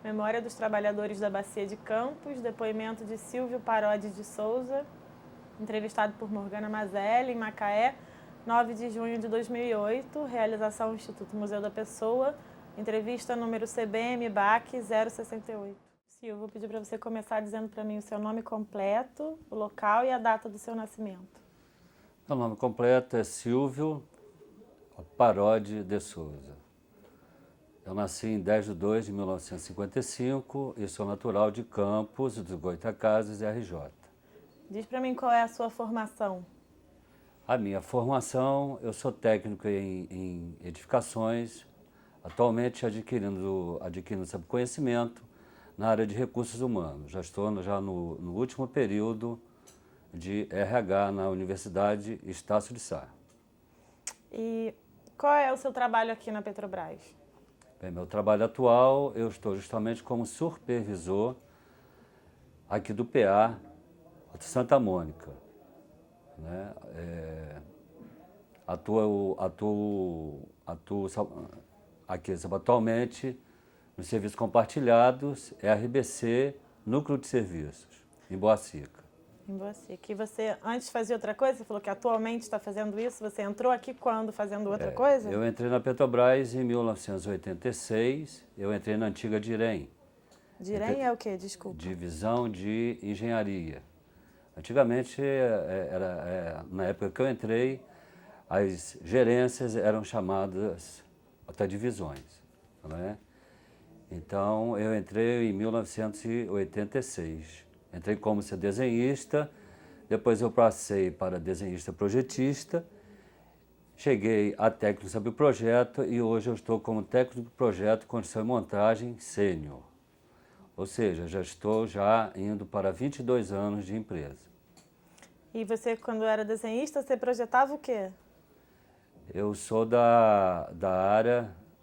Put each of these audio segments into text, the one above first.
Memória dos Trabalhadores da Bacia de Campos, depoimento de Silvio Parodi de Souza, entrevistado por Morgana Mazelli, em Macaé, 9 de junho de 2008, realização Instituto Museu da Pessoa, entrevista número CBM-BAC 068. Silvio, vou pedir para você começar dizendo para mim o seu nome completo, o local e a data do seu nascimento. Meu nome completo é Silvio Parodi de Souza. Eu nasci em 10 de 2 de 1955 e sou natural de Campos, dos Goitacazes e RJ. Diz para mim qual é a sua formação. A minha formação, eu sou técnico em edificações, atualmente adquirindo sabe, conhecimento na área de recursos humanos. Já estou no último período de RH na Universidade Estácio de Sá. E qual é o seu trabalho aqui na Petrobras? Bem, meu trabalho atual, eu estou justamente como supervisor aqui do PA de Santa Mônica. Né? Atuo aqui atualmente nos serviços compartilhados, RBC, Núcleo de Serviços, em Boacica. Em Boacica. E você antes fazia outra coisa? Você falou que atualmente está fazendo isso. Você entrou aqui quando fazendo outra coisa? Eu entrei na Petrobras em 1986, eu entrei na antiga DIREM. DIREM é o quê? Desculpa. Divisão de Engenharia. Antigamente, na época que eu entrei, as gerências eram chamadas até divisões. Né? Então, eu entrei em 1986. Entrei como ser desenhista, depois eu passei para desenhista projetista, cheguei a técnico sobre o projeto e hoje eu estou como técnico de projeto, construção e montagem sênior. Ou seja, já estou indo para 22 anos de empresa. E você, quando era desenhista, você projetava o quê? Eu sou da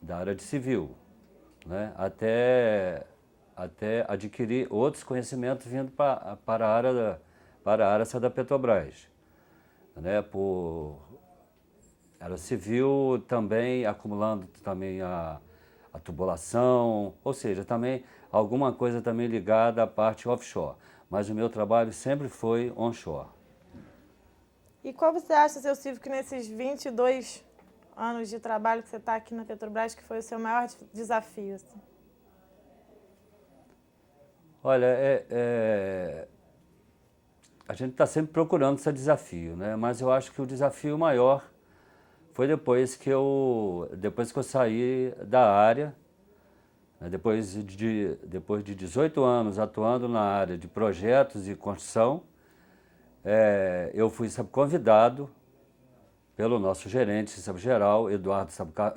área de civil, né? Até adquirir outros conhecimentos vindo para a área da Petrobras. Né? Era civil também, acumulando também a tubulação, ou seja, também alguma coisa também ligada à parte offshore. Mas o meu trabalho sempre foi onshore. E qual você acha, seu Silvio, que nesses 22 anos de trabalho que você está aqui na Petrobras, que foi o seu maior desafio? Assim? Olha, a gente está sempre procurando esse desafio, né? Mas eu acho que o desafio maior foi depois que eu saí da área, né? Depois de 18 anos atuando na área de projetos e construção, eu fui convidado pelo nosso gerente geral,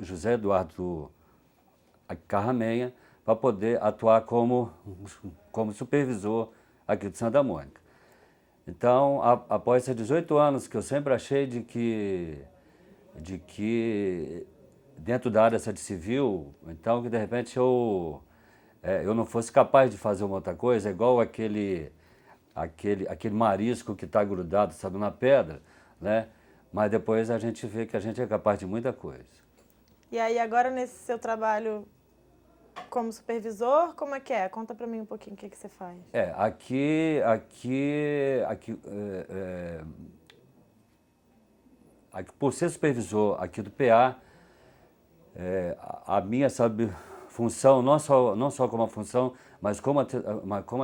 José Eduardo Carramenha, para poder atuar como supervisor aqui de Santa Mônica. Então, após esses 18 anos que eu sempre achei de que dentro da área civil, então que de repente eu não fosse capaz de fazer uma outra coisa, igual aquele marisco que está grudado, sabe, na pedra, né? Mas depois a gente vê que a gente é capaz de muita coisa. E aí agora nesse seu trabalho como supervisor, como é que é? Conta para mim um pouquinho o que você faz. Por ser supervisor aqui do PA, a minha, sabe, função, não só como a função, mas como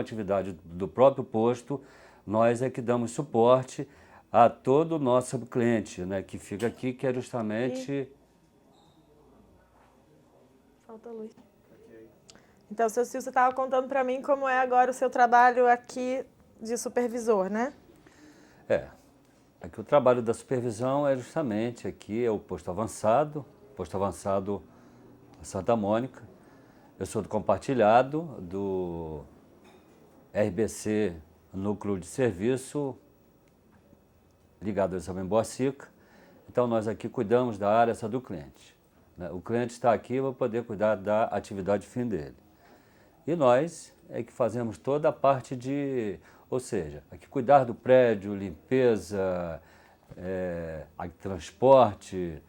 atividade do próprio posto, nós é que damos suporte a todo o nosso cliente, né, que fica aqui, que é justamente... Falta luz. Então, seu Silvio, você estava contando para mim como é agora o seu trabalho aqui de supervisor, né? Aqui o trabalho da supervisão é justamente aqui, é o posto avançado Santa Mônica. Eu sou do compartilhado do RBC, Núcleo de Serviço, ligado ao Exame Boacica. Então, nós aqui cuidamos da área do cliente. Né? O cliente está aqui para poder cuidar da atividade fim dele. E nós é que fazemos toda a parte ou seja, aqui cuidar do prédio, limpeza, transporte,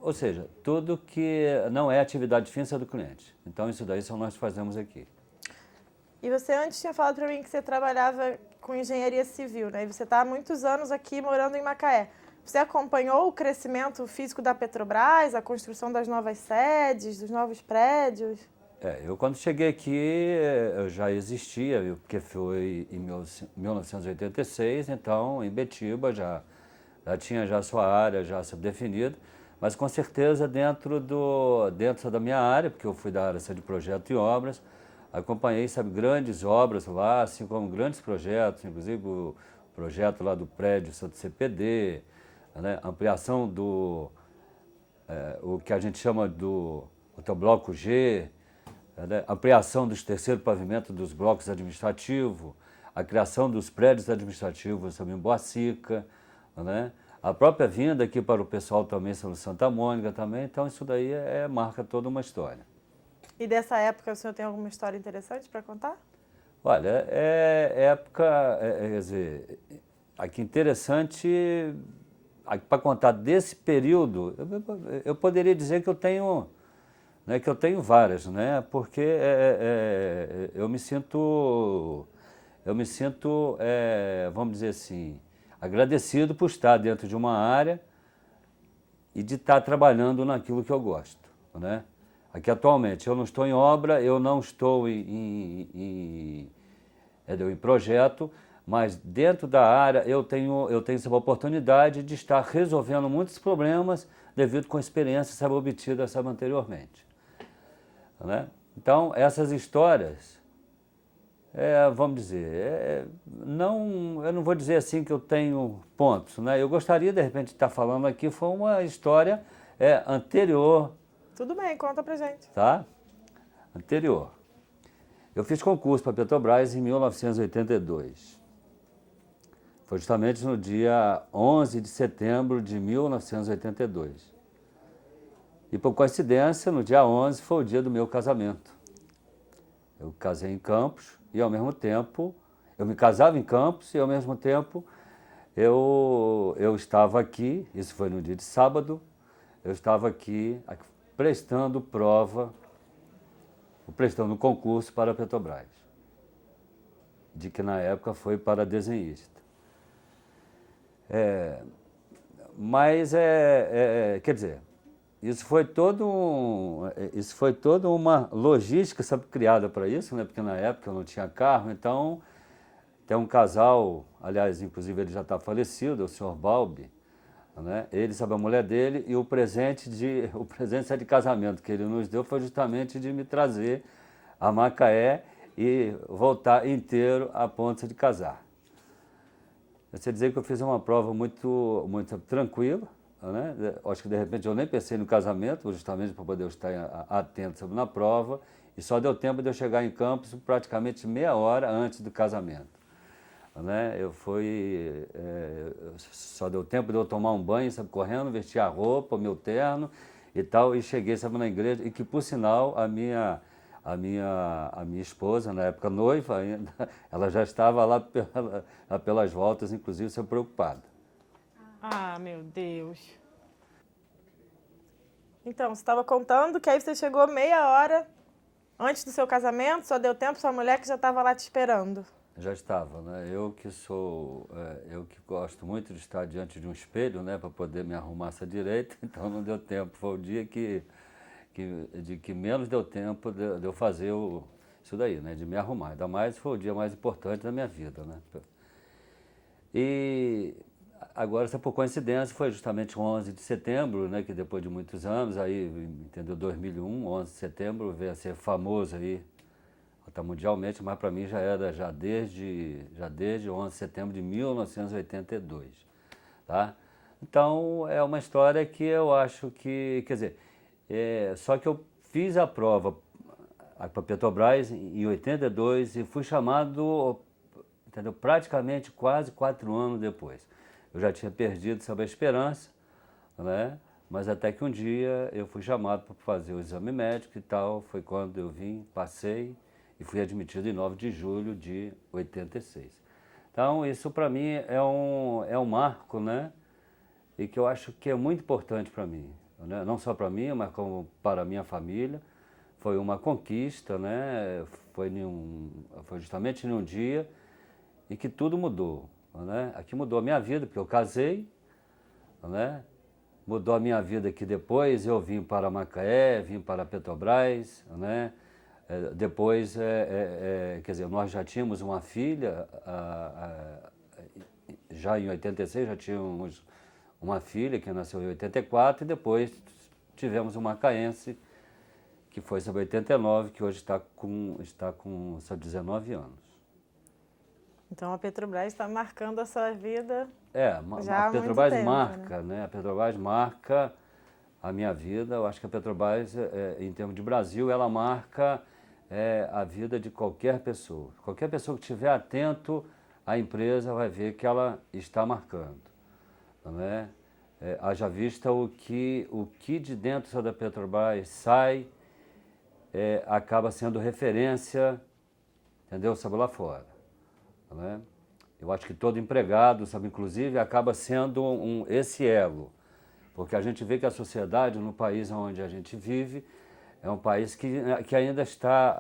Ou seja, tudo que não é atividade fixa do cliente. Então, isso daí só nós fazemos aqui. E você antes tinha falado para mim que você trabalhava com engenharia civil, né? E você está há muitos anos aqui morando em Macaé. Você acompanhou o crescimento físico da Petrobras, a construção das novas sedes, dos novos prédios? Eu quando cheguei aqui, eu já existia, porque foi em 1986, então em Betiba já tinha já sua área já definida, mas com certeza dentro da minha área, porque eu fui da área de projeto e obras, acompanhei, grandes obras lá, assim como grandes projetos, inclusive o projeto lá do prédio Santo CPD, né, ampliação o que a gente chama do bloco G, né, ampliação dos terceiros pavimentos dos blocos administrativos, a criação dos prédios administrativos também em Boacica, né, a própria vinda aqui para o pessoal também São Santa Mônica também, então isso daí marca toda uma história. E dessa época o senhor tem alguma história interessante para contar? Olha, quer dizer, aqui interessante, para contar desse período, eu poderia dizer que eu tenho, né, várias, né, porque eu me sinto, vamos dizer assim, agradecido por estar dentro de uma área e de estar trabalhando naquilo que eu gosto, né. Aqui atualmente eu não estou em obra, eu não estou em projeto, mas dentro da área eu tenho essa oportunidade de estar resolvendo muitos problemas devido com a experiência obtida anteriormente, né? Então essas histórias, vamos dizer, eu não vou dizer assim que eu tenho pontos, né? Eu gostaria de repente de estar falando aqui, foi uma história anterior. Tudo bem, conta pra gente. Tá? Anterior. Eu fiz concurso para a Petrobras em 1982. Foi justamente no dia 11 de setembro de 1982. E por coincidência, no dia 11 foi o dia do meu casamento. Eu casei em Campos e ao mesmo tempo, eu me casava em Campos e ao mesmo tempo eu estava aqui, isso foi no dia de sábado, eu estava aqui prestando concurso para a Petrobras, de que na época foi para desenhista. Mas quer dizer, isso foi toda uma logística criada para isso, né? Porque na época eu não tinha carro, então tem um casal, aliás, inclusive ele já está falecido, o senhor Balbi, né? Ele, a mulher dele, e o presente de casamento que ele nos deu foi justamente de me trazer a Macaé e voltar inteiro a ponto de casar. Eu sei dizer que eu fiz uma prova muito, muito tranquila, né? Acho que de repente eu nem pensei no casamento, justamente para poder estar atento na prova, e só deu tempo de eu chegar em Campos praticamente meia hora antes do casamento. Né? Só deu tempo de eu tomar um banho, correndo, vestir a roupa, o meu terno e tal, e cheguei, na igreja, e que por sinal a minha esposa, na época noiva ainda, ela já estava lá pelas voltas, inclusive, preocupada. Ah, meu Deus. Então, você estava contando que aí você chegou meia hora antes do seu casamento, só deu tempo, sua mulher que já estava lá te esperando. Já estava, né? Eu que gosto muito de estar diante de um espelho, né, para poder me arrumar essa direita, então não deu tempo. Foi o dia que menos deu tempo de eu fazer isso daí, né, de me arrumar. Ainda mais foi o dia mais importante da minha vida, né? E agora, por coincidência, foi justamente 11 de setembro, né, que depois de muitos anos, aí, entendeu, 2001, 11 de setembro, veio a ser famoso aí, até mundialmente, mas para mim já desde 11 de setembro de 1982, tá? Então, é uma história que eu acho que, quer dizer, só que eu fiz a prova para a Petrobras em 82 e fui chamado, entendeu, praticamente quase 4 anos depois. Eu já tinha perdido a esperança, né? Mas até que um dia eu fui chamado para fazer o exame médico e tal, foi quando eu vim, passei e fui admitido em 9 de julho de 86. Então, isso para mim é um marco, né? E que eu acho que é muito importante para mim. né? Não só para mim, mas como para a minha família. Foi uma conquista, né? Foi justamente em um dia em que tudo mudou, né? Aqui mudou a minha vida, porque eu casei, né? Mudou a minha vida que depois eu vim para Macaé, vim para a Petrobras, né? Depois, quer dizer, nós já tínhamos uma filha, já em 86 já tínhamos uma filha que nasceu em 84 e depois tivemos uma macaense que foi sobre 89, que hoje está com seus 19 anos. Então a Petrobras está marcando a sua vida A Petrobras tempo, marca, né? A Petrobras marca a minha vida. Eu acho que a Petrobras, em termos de Brasil, ela marca a vida de qualquer pessoa. Qualquer pessoa que estiver atento à empresa vai ver que ela está marcando, né? Haja vista o que de dentro da Petrobras sai, acaba sendo referência, entendeu? Sabe, lá fora, né? Eu acho que todo empregado, sabe, inclusive, acaba sendo esse elo, porque a gente vê que a sociedade no país onde a gente vive é um país que ainda está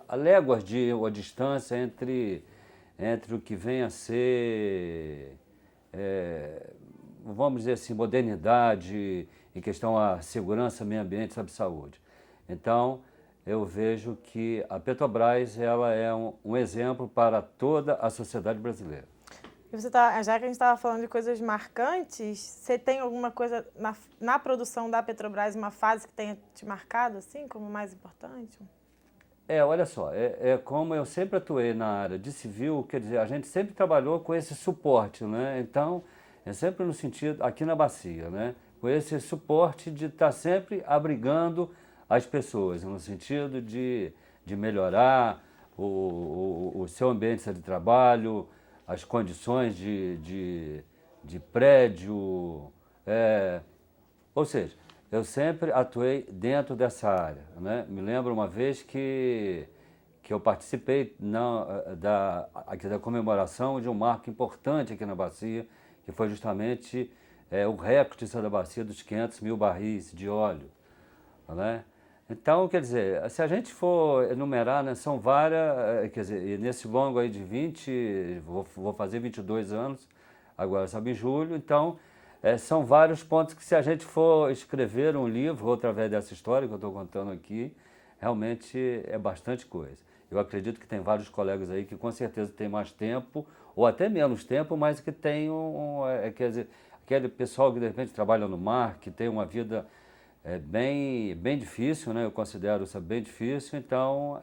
a léguas de uma distância entre o que vem a ser, vamos dizer assim, modernidade em questão à segurança, meio ambiente, sabe, saúde. Então, eu vejo que a Petrobras ela é um exemplo para toda a sociedade brasileira. E já que a gente estava falando de coisas marcantes, você tem alguma coisa na produção da Petrobras, uma fase que tenha te marcado, assim, como mais importante? Olha só, como eu sempre atuei na área de civil, quer dizer, a gente sempre trabalhou com esse suporte, né? Então, é sempre no sentido, aqui na bacia, né? Com esse suporte de estar sempre abrigando as pessoas, no sentido de melhorar o seu ambiente de trabalho, as condições de prédio, ou seja, eu sempre atuei dentro dessa área, né? Me lembro uma vez que eu participei da comemoração de um marco importante aqui na bacia, que foi justamente o recorde da bacia dos 500 mil barris de óleo, né? Então, quer dizer, se a gente for enumerar, né, são várias, quer dizer, nesse longo aí de 20, vou fazer 22 anos, agora, sabe, em julho, então, são vários pontos que se a gente for escrever um livro, através dessa história que eu estou contando aqui, realmente é bastante coisa. Eu acredito que tem vários colegas aí que com certeza têm mais tempo, ou até menos tempo, mas que tem quer dizer, aquele pessoal que de repente trabalha no mar, que tem uma vida bem difícil, né? Eu considero isso bem difícil, então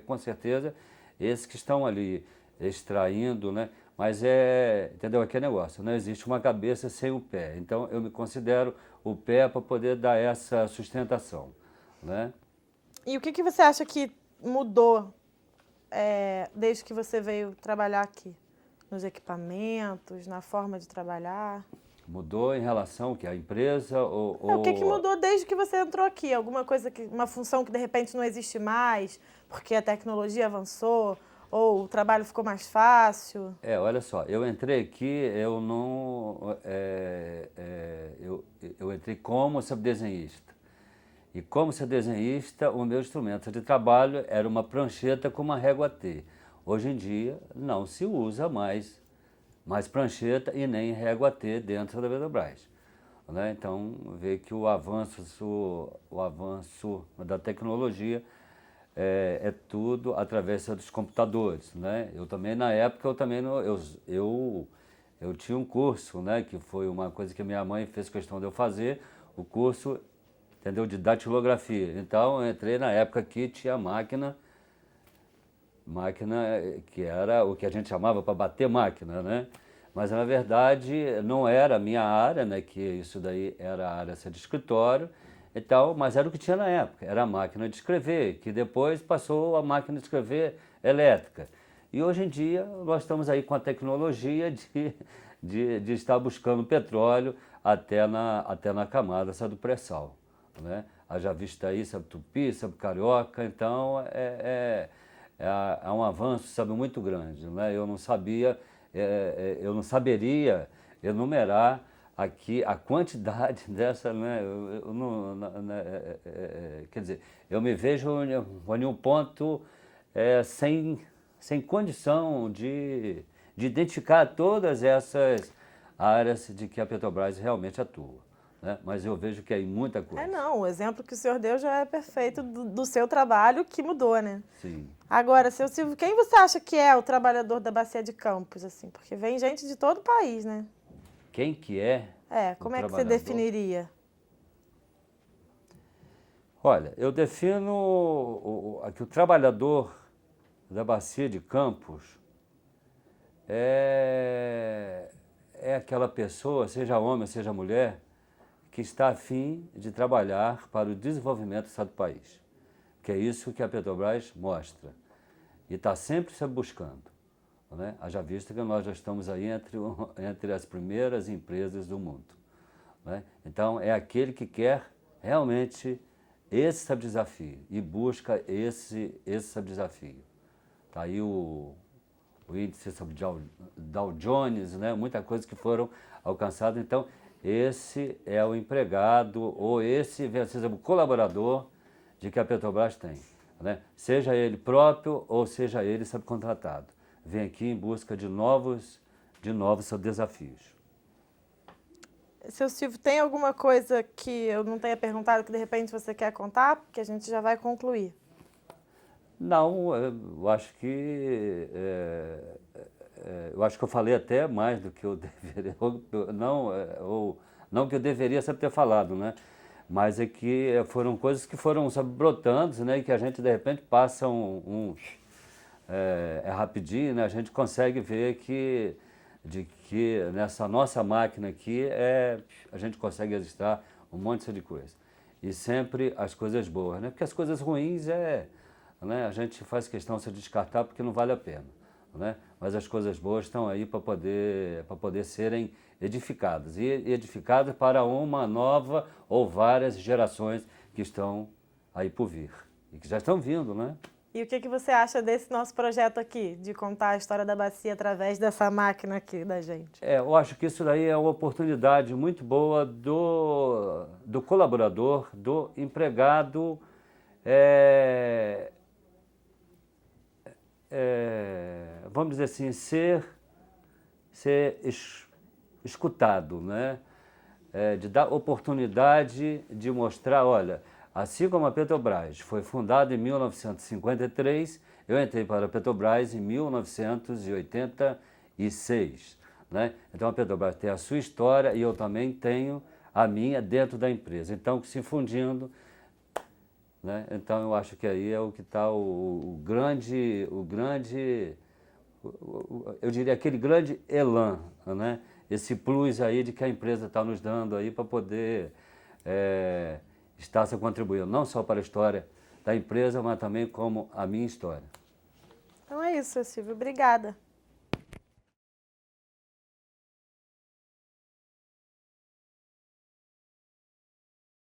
com certeza esses que estão ali extraindo, né? Mas entendeu? Aquele negócio, não existe uma cabeça sem o pé, então eu me considero o pé para poder dar essa sustentação, né? E o que você acha que mudou desde que você veio trabalhar aqui? Nos equipamentos, na forma de trabalhar? Mudou em relação à empresa ou... O que mudou desde que você entrou aqui? Alguma coisa, uma função que de repente não existe mais, porque a tecnologia avançou, ou o trabalho ficou mais fácil? Olha só, eu entrei aqui, eu não... eu entrei como subdesenhista. E como subdesenhista, o meu instrumento de trabalho era uma prancheta com uma régua T. Hoje em dia, não se usa mais prancheta e nem régua T dentro da Petrobras, né? Então, vê que o avanço da tecnologia é tudo através dos computadores, né? Eu também, na época, eu tinha um curso, né? Que foi uma coisa que minha mãe fez questão de eu fazer, o curso, entendeu, de datilografia. Então, eu entrei na época que tinha máquina que era o que a gente chamava para bater máquina, né? Mas, na verdade, não era a minha área, né? Que isso daí era a área de escritório, então, mas era o que tinha na época, era a máquina de escrever, que depois passou a máquina de escrever elétrica. E hoje em dia nós estamos aí com a tecnologia de estar buscando petróleo até na camada do pré-sal, né? Haja vista aí, sabe, Tupi, sabe, Carioca, então é um avanço, sabe, muito grande, né? Eu não saberia enumerar aqui a quantidade dessa, né, eu não, quer dizer, eu me vejo em um ponto sem condição de identificar todas essas áreas de que a Petrobras realmente atua, né? Mas eu vejo que é muita coisa. Não, o exemplo que o senhor deu já é perfeito do seu trabalho que mudou, né? Sim. Agora, seu Silvio, quem você acha que é o trabalhador da Bacia de Campos, assim? Porque vem gente de todo o país, né? Quem que é? Como é que você definiria? Olha, eu defino aqui o trabalhador da Bacia de Campos é aquela pessoa, seja homem, seja mulher, que está a fim de trabalhar para o desenvolvimento do estado do país. Que é isso que a Petrobras mostra. E está sempre se buscando, né? Haja vista que nós já estamos aí entre as primeiras empresas do mundo, né? Então, é aquele que quer realmente esse desafio e busca esse desafio. Está aí o índice sobre Dow Jones, né? Muita coisa que foram alcançadas. Então, esse é o empregado ou esse é o colaborador de que a Petrobras tem, né? Seja ele próprio ou seja ele subcontratado. Vem aqui em busca de novos desafios. Seu Silvio, tem alguma coisa que eu não tenha perguntado que de repente você quer contar? Porque a gente já vai concluir. Não, eu acho que eu falei até mais do que eu deveria, não que eu deveria sempre ter falado, né? Mas é que foram coisas que foram brotando, né? E que a gente de repente passa rapidinho, né? A gente consegue ver que nessa nossa máquina aqui a gente consegue registrar um monte de coisa. E sempre as coisas boas, né? Porque as coisas ruins né? A gente faz questão de se descartar porque não vale a pena, né? Mas as coisas boas estão aí para poder serem edificadas e edificadas para uma nova ou várias gerações que estão aí por vir e que já estão vindo, né? E o que você acha desse nosso projeto aqui, de contar a história da bacia através dessa máquina aqui da gente? Eu acho que isso daí é uma oportunidade muito boa do colaborador, do empregado, vamos dizer assim, ser escutado, né? De dar oportunidade de mostrar, olha, assim como a Petrobras foi fundada em 1953, eu entrei para a Petrobras em 1986, né? Então a Petrobras tem a sua história e eu também tenho a minha dentro da empresa. Então, se fundindo, né? Então eu acho que aí é o que está eu diria aquele grande elan, né? Esse plus aí de que a empresa está nos dando aí para poder estar se contribuindo, não só para a história da empresa, mas também como a minha história. Então é isso, Silvio. Obrigada.